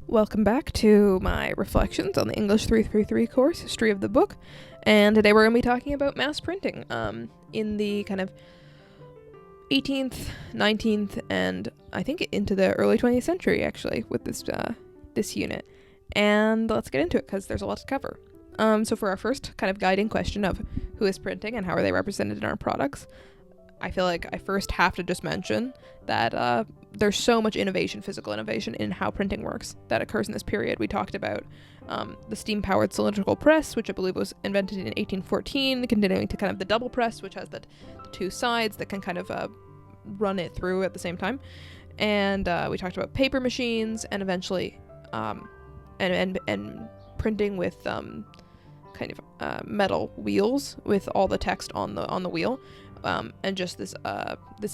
Welcome back to my reflections on the English 333 course, History of the Book, and today we're going to be talking about mass printing in the kind of 18th, 19th, and I think into the early 20th century, actually, with this unit. And let's get into it, because there's a lot to cover. So for our first kind of guiding question of who is printing and how are they represented in our products, I feel like I first have to just mention that there's so much innovation, physical innovation, in how printing works that occurs in this period. We talked about the steam-powered cylindrical press, which I believe was invented in 1814, continuing to kind of the double press, which has the two sides that can kind of run it through at the same time. And we talked about paper machines, and eventually and printing with kind of metal wheels with all the text on the wheel. And just this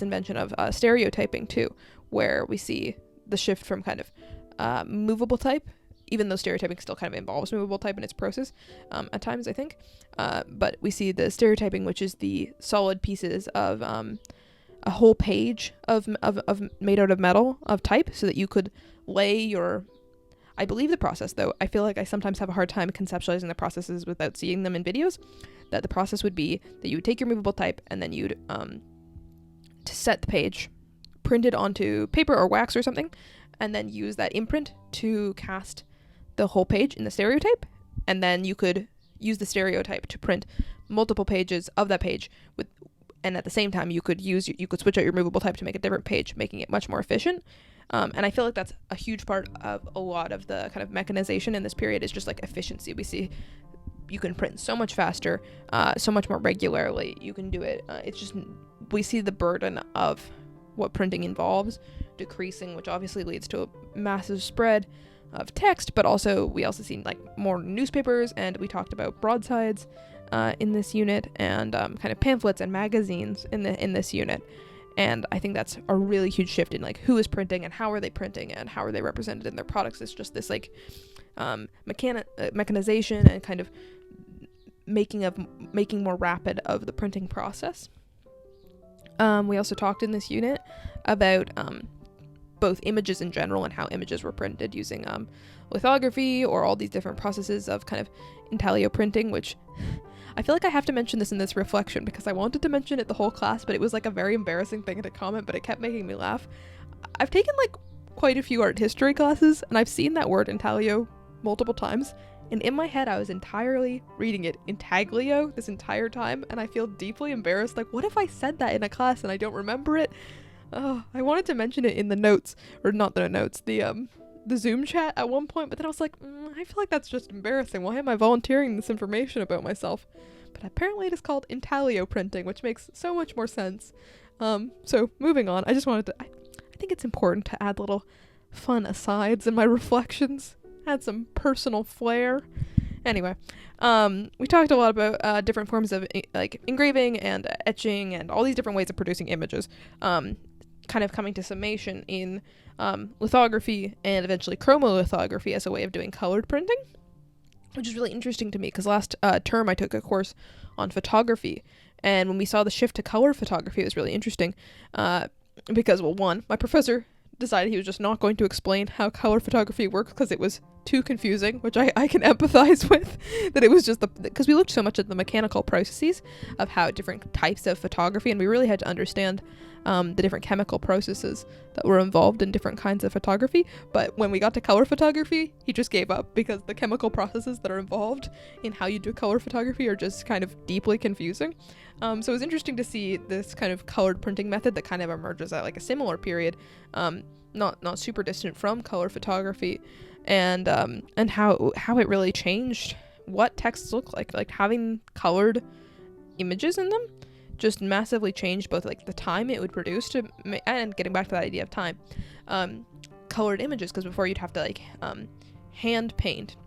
invention of stereotyping too, where we see the shift from kind of movable type, even though stereotyping still kind of involves movable type in its process at times, I think. But we see the stereotyping, which is the solid pieces of a whole page of made out of metal of type, so that you could lay your. I believe the process, though, I feel like I sometimes have a hard time conceptualizing the processes without seeing them in videos, that the process would be that you would take your movable type and then you'd, to set the page, print it onto paper or wax or something, and then use that imprint to cast the whole page in the stereotype, and then you could use the stereotype to print multiple pages of that page and at the same time you could switch out your movable type to make a different page, making it much more efficient. And I feel like that's a huge part of a lot of the kind of mechanization in this period, is just like efficiency. We see you can print so much faster, so much more regularly. You can do it. It's just, we see the burden of what printing involves decreasing, which obviously leads to a massive spread of text, but also we also see like more newspapers, and we talked about broadsides in this unit, and kind of pamphlets and magazines in this unit. And I think that's a really huge shift in like who is printing and how are they printing and how are they represented in their products. It's just this like mechanization and kind of making more rapid of the printing process. We also talked in this unit about both images in general and how images were printed using lithography or all these different processes of kind of intaglio printing, which I feel like I have to mention this in this reflection because I wanted to mention it the whole class, but it was like a very embarrassing thing to comment, but it kept making me laugh. I've taken like quite a few art history classes, and I've seen that word intaglio multiple times, and in my head I was entirely reading it intaglio this entire time, and I feel deeply embarrassed. Like, what if I said that in a class and I don't remember it? I wanted to mention it in the notes, or not the notes, the Zoom chat at one point, but then I was like, I feel like that's just embarrassing. Why am I volunteering this information about myself? But apparently it is called intaglio printing, which makes so much more sense. So moving on, I just wanted to, I think it's important to add little fun asides in my reflections, add some personal flair. Anyway, we talked a lot about different forms of like engraving and etching and all these different ways of producing images, kind of coming to summation in lithography and eventually chromolithography as a way of doing colored printing, which is really interesting to me because last term I took a course on photography, and when we saw the shift to color photography, it was really interesting because, well, one, my professor decided he was just not going to explain how color photography works because it was too confusing, which I can empathize with, that it was just because we looked so much at the mechanical processes of how different types of photography, and we really had to understand the different chemical processes that were involved in different kinds of photography. But when we got to color photography, he just gave up because the chemical processes that are involved in how you do color photography are just kind of deeply confusing. So it was interesting to see this kind of colored printing method that kind of emerges at like a similar period, not super distant from color photography, and how it really changed what texts look like having colored images in them just massively changed both like the time it would produce and getting back to that idea of time, colored images, because before you'd have to like hand paint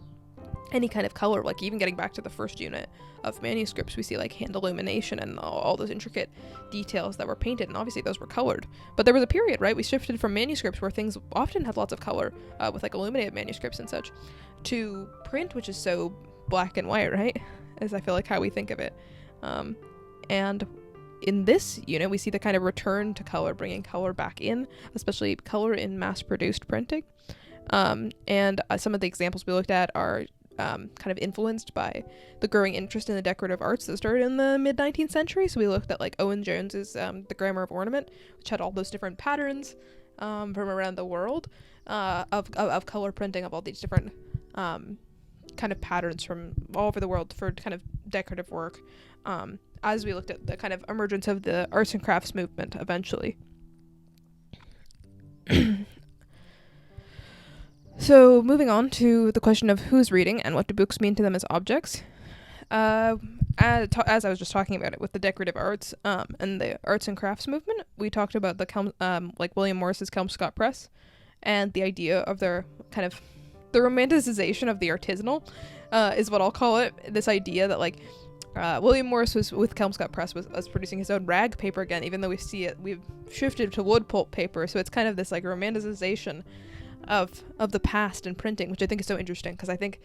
any kind of color, like even getting back to the first unit of manuscripts, we see like hand illumination and all those intricate details that were painted, and obviously those were colored. But there was a period, right, we shifted from manuscripts where things often had lots of color, with like illuminated manuscripts and such, to print, which is so black and white, right, as I feel like how we think of it. And in this unit, we see the kind of return to color, bringing color back in, especially color in mass-produced printing. And some of the examples we looked at are kind of influenced by the growing interest in the decorative arts that started in the mid-19th century. So we looked at like Owen Jones's The Grammar of Ornament, which had all those different patterns from around the world of color printing, of all these different kind of patterns from all over the world for kind of decorative work, as we looked at the kind of emergence of the arts and crafts movement eventually. So moving on to the question of who's reading and what do books mean to them as objects. As I was just talking about it with the decorative arts and the arts and crafts movement, we talked about the like William Morris's Kelmscott Press and the idea of their kind of the romanticization of the artisanal is what I'll call it. This idea that like William Morris was with Kelmscott Press was producing his own rag paper again, even though we've shifted to wood pulp paper. So it's kind of this like romanticization of the past and printing, which I think is so interesting because I think,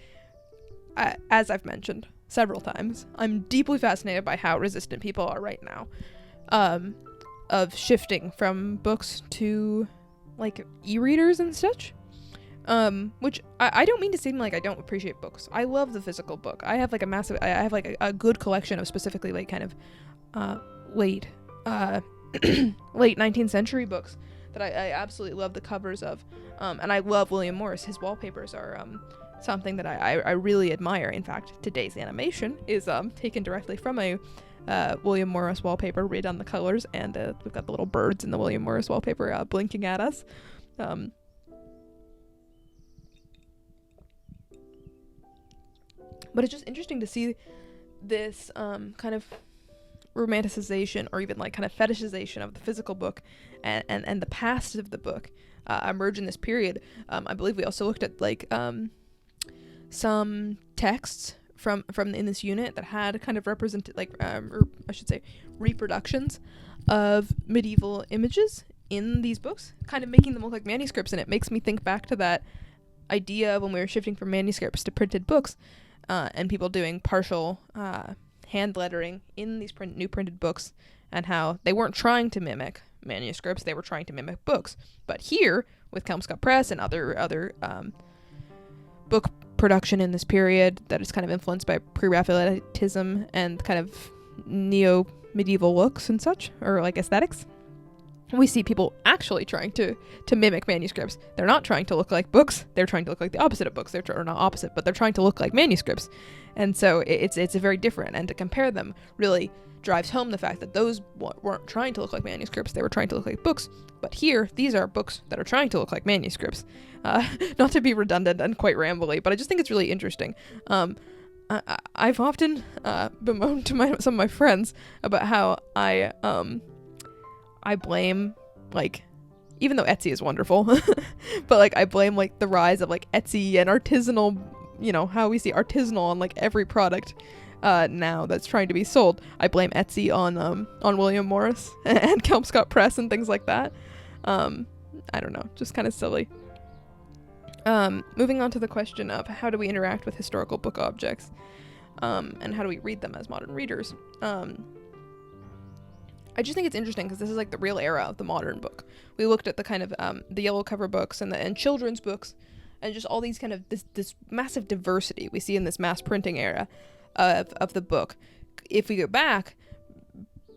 as I've mentioned several times, I'm deeply fascinated by how resistant people are right now of shifting from books to like e-readers and such. Which I don't mean to seem like I don't appreciate books. I love the physical book. I have like a good collection of specifically like kind of late 19th century books that I absolutely love the covers of. And I love William Morris. His wallpapers are something that I really admire. In fact, today's animation is taken directly from a William Morris wallpaper. Read on the colors, and we've got the little birds in the William Morris wallpaper blinking at us. But it's just interesting to see this kind of romanticization or even like kind of fetishization of the physical book and the past of the book emerge in this period. I believe we also looked at like some texts from in this unit that had kind of represented like or I should say reproductions of medieval images in these books, kind of making them look like manuscripts. And it makes me think back to that idea when we were shifting from manuscripts to printed books, and people doing partial hand lettering in these new printed books, and how they weren't trying to mimic manuscripts, they were trying to mimic books. But here, with Kelmscott Press and other book production in this period that is kind of influenced by pre-Raphaelitism and kind of neo-medieval looks and such, or like aesthetics, we see people actually trying to mimic manuscripts. They're not trying to look like books. They're trying to look like the opposite of books. Or not opposite, but they're trying to look like manuscripts. And so it's a very different. And to compare them really drives home the fact that those weren't trying to look like manuscripts. They were trying to look like books. But here, these are books that are trying to look like manuscripts. Not to be redundant and quite rambly, but I just think it's really interesting. I've often bemoaned to some of my friends about how I blame, like, even though Etsy is wonderful, but like I blame like the rise of like Etsy and artisanal, how we see artisanal on like every product now that's trying to be sold. I blame Etsy on William Morris and Kelmscott Press and things like that. I don't know, just kind of silly. Moving on to the question of how do we interact with historical book objects, and how do we read them as modern readers. I just think it's interesting because this is like the real era of the modern book. We looked at the kind of the yellow cover books and children's books, and just all these kind of this massive diversity we see in this mass printing era of the book. If we go back,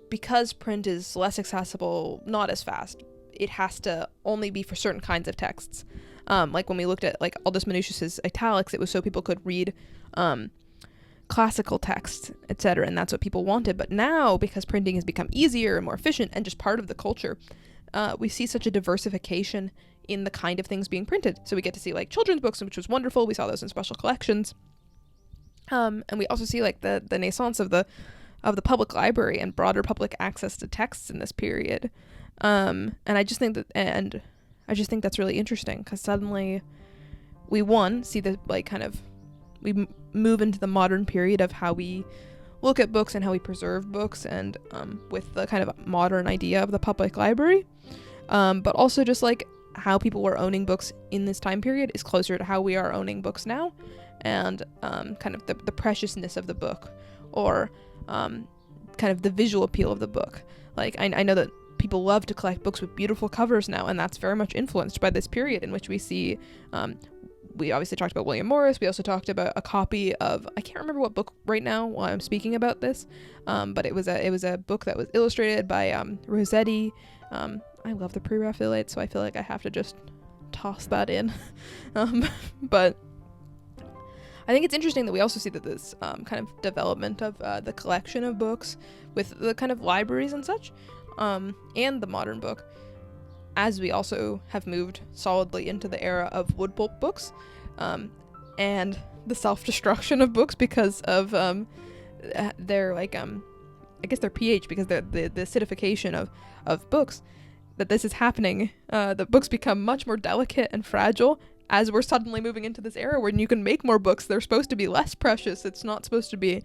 because print is less accessible, not as fast, it has to only be for certain kinds of texts. Like when we looked at like Aldous Manutius's italics, it was so people could read classical texts, etc., and that's what people wanted. But now, because printing has become easier and more efficient and just part of the culture, we see such a diversification in the kind of things being printed. So we get to see like children's books, which was wonderful. We saw those in special collections, and we also see like the naissance of the public library and broader public access to texts in this period. And I just think that's really interesting because suddenly we see the like kind of we move into the modern period of how we look at books and how we preserve books, and with the kind of modern idea of the public library, but also just like how people were owning books in this time period is closer to how we are owning books now, and kind of the preciousness of the book, or kind of the visual appeal of the book. Like I know that people love to collect books with beautiful covers now, and that's very much influenced by this period in which we see, we obviously talked about William Morris. We also talked about a copy of, I can't remember what book right now while I'm speaking about this, but it was a book that was illustrated by Rossetti. I love the Pre-Raphaelite, so I feel like I have to just toss that in. But I think it's interesting that we also see that this kind of development of the collection of books with the kind of libraries and such, and the modern book, as we also have moved solidly into the era of wood pulp books, and the self-destruction of books because of their, like, I guess their pH, because the acidification of books, that this is happening. The books become much more delicate and fragile as we're suddenly moving into this era when you can make more books. They're supposed to be less precious. It's not supposed to be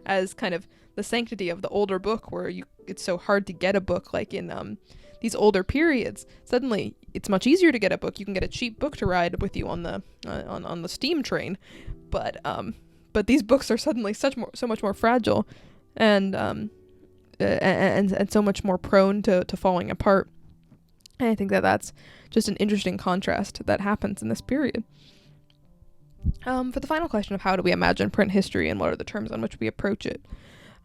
as kind of the sanctity of the older book where it's so hard to get a book, like in these older periods. Suddenly it's much easier to get a book. You can get a cheap book to ride with you on the steam train, but these books are suddenly so much more fragile and so much more prone to falling apart. And I think that that's just an interesting contrast that happens in this period. For the final question of how do we imagine print history and what are the terms on which we approach it,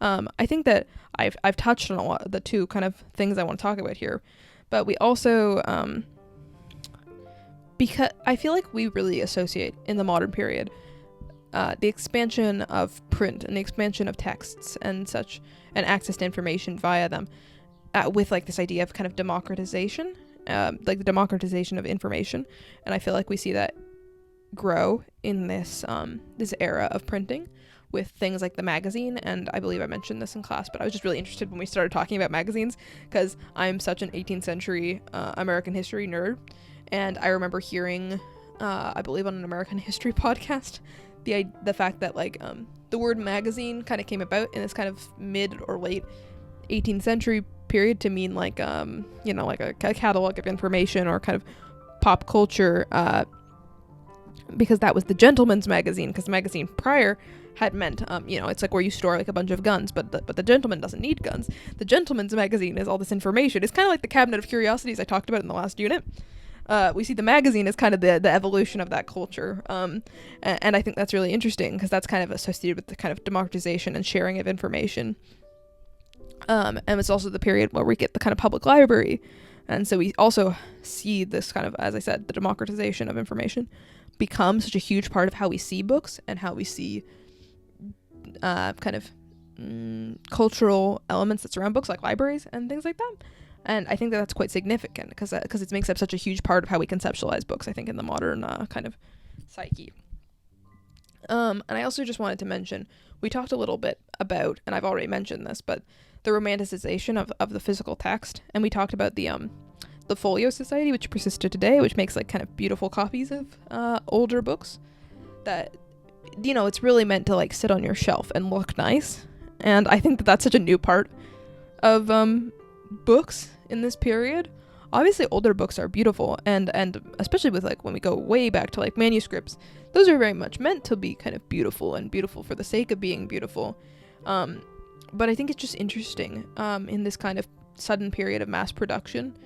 I think that I've touched on a lot of the two kind of things I want to talk about here, but we also, because I feel like we really associate in the modern period the expansion of print and the expansion of texts and such, and access to information via them, with like this idea of kind of democratization, like the democratization of information. And I feel like we see that grow in this era of printing with things like the magazine. And I believe I mentioned this in class, but I was just really interested when we started talking about magazines because I'm such an 18th century American history nerd. And I remember hearing, I believe on an American history podcast, the fact that like the word magazine kind of came about in this kind of mid or late 18th century period to mean like like a catalog of information or kind of pop culture, because that was the gentleman's magazine, because the magazine prior had meant it's like where you store like a bunch of guns, but the gentleman doesn't need guns. The gentleman's magazine is all this information. It's kind of like the cabinet of curiosities I talked about in the last unit. We see the magazine as kind of the evolution of that culture, and I think that's really interesting because that's kind of associated with the kind of democratization and sharing of information. And it's also the period where we get the kind of public library. And so we also see this kind of, as I said, the democratization of information become such a huge part of how we see books and how we see kind of cultural elements that surround books, like libraries and things like that. And I think that that's quite significant because it makes up such a huge part of how we conceptualize books, I think, in the modern kind of psyche. And I also just wanted to mention, we talked a little bit about, and I've already mentioned this, but the romanticization of the physical text. And we talked about the Folio Society, which persisted today, which makes like kind of beautiful copies of older books that, it's really meant to like sit on your shelf and look nice. And I think that that's such a new part of books in this period. Obviously older books are beautiful, and especially with like when we go way back to like manuscripts, those are very much meant to be kind of beautiful and beautiful for the sake of being beautiful. But I think it's just interesting in this kind of sudden period of mass production,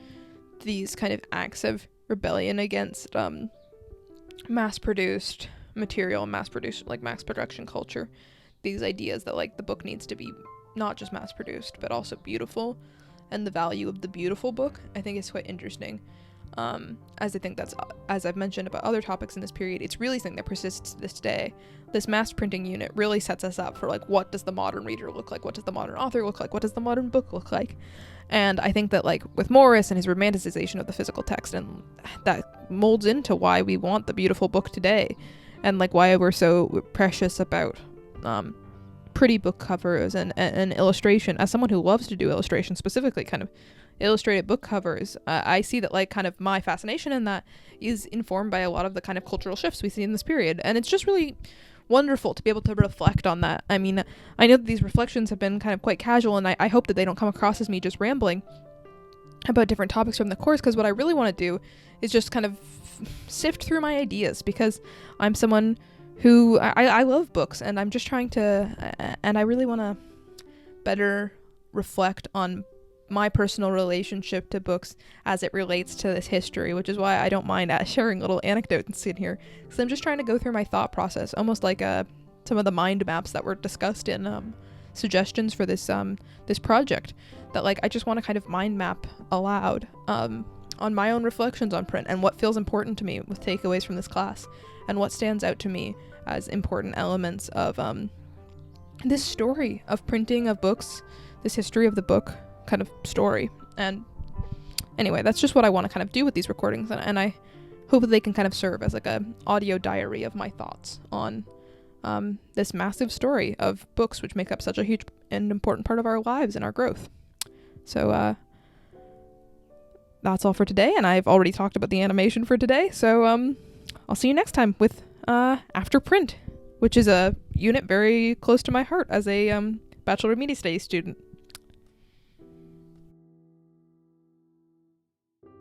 these kind of acts of rebellion against mass-produced material, mass production culture, these ideas that like the book needs to be not just mass-produced but also beautiful, and the value of the beautiful book, I think is quite interesting. As I think that's, as I've mentioned about other topics in this period, it's really something that persists to this day. This mass printing unit really sets us up for like, what does the modern reader look like? What does the modern author look like? What does the modern book look like? And I think that like with Morris and his romanticization of the physical text, and that molds into why we want the beautiful book today, and like why we're so precious about pretty book covers and illustration. As someone who loves to do illustration, specifically kind of illustrated book covers, I see that like kind of my fascination in that is informed by a lot of the kind of cultural shifts we see in this period, and it's just really wonderful to be able to reflect on that. I mean, I know that these reflections have been kind of quite casual, and I hope that they don't come across as me just rambling about different topics from the course, because what I really want to do is just kind of sift through my ideas, because I'm someone who I love books, and I'm just trying to, and I really want to better reflect on my personal relationship to books as it relates to this history, which is why I don't mind sharing little anecdotes in here, because I'm just trying to go through my thought process, almost like some of the mind maps that were discussed in suggestions for this project, that like I just want to kind of mind map aloud on my own reflections on print and what feels important to me with takeaways from this class, and what stands out to me as important elements of this story of printing of books, this history of the book kind of story. And anyway, that's just what I want to kind of do with these recordings, and I hope that they can kind of serve as like a audio diary of my thoughts on this massive story of books, which make up such a huge and important part of our lives and our growth. So that's all for today, and I've already talked about the animation for today, so I'll see you next time with After Print, which is a unit very close to my heart as a Bachelor of Media Studies student.